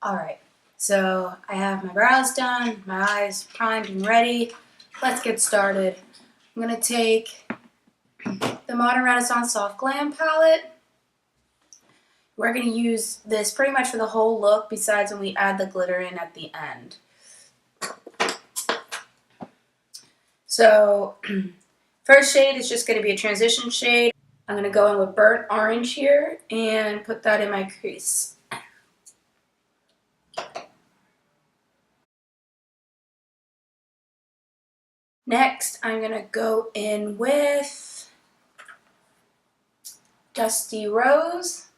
Alright, so I have my brows done, my eyes primed and ready. Let's get started. I'm going to take the Modern Renaissance Soft Glam Palette. We're going to use this pretty much for the whole look, besides when we add the glitter in at the end. So, first shade is just going to be a transition shade. I'm going to go in with burnt orange here and put that in my crease. Next, I'm going to go in with Dusty Rose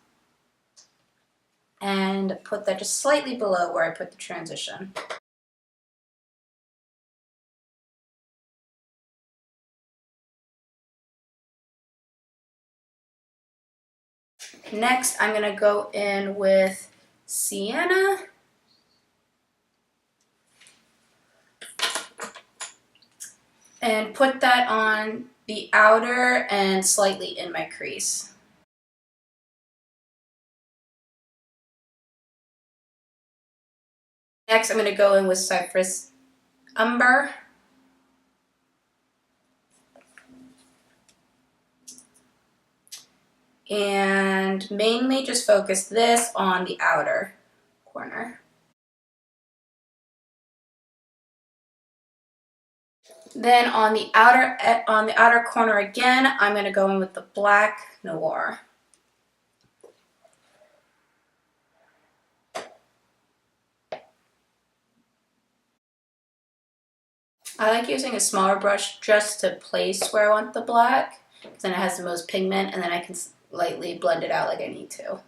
and put that just slightly below where I put the transition. Next, I'm going to go in with Sienna and put that on the outer and slightly in my crease. Next, I'm going to go in with Cypress Umber. And mainly just focus this on the outer corner. Then on the outer corner again, I'm going to go in with the Black Noir. I like using a smaller brush just to place where I want the black, because then it has the most pigment, and then I can lightly blend it out like I need to.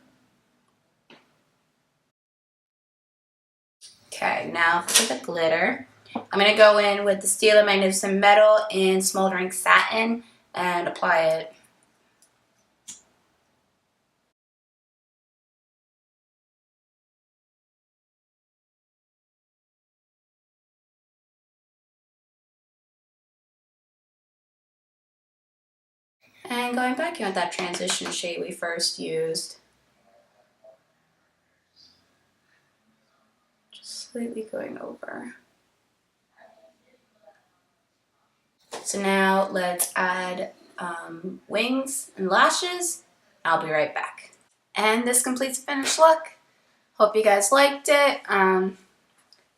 Okay, now for the glitter. I'm going to go in with the Stila Magnificent Metal in Smoldering Satin and apply it. And going back in with that transition shade we first used. Just slightly going over. So now let's add wings and lashes. I'll be right back. And this completes the finished look. Hope you guys liked it.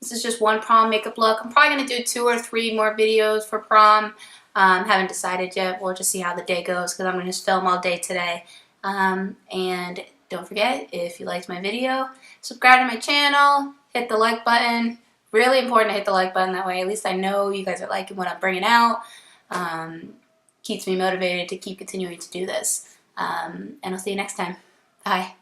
This is just one prom makeup look. I'm probably going to do 2 or 3 more videos for prom. Haven't decided yet. We'll just see how the day goes because I'm going to just film all day today. And don't forget, if you liked my video, subscribe to my channel, hit the like button. Really important to hit the like button, that way at least I know you guys are liking what I'm bringing out. Keeps me motivated to keep continuing to do this. And I'll see you next time. Bye.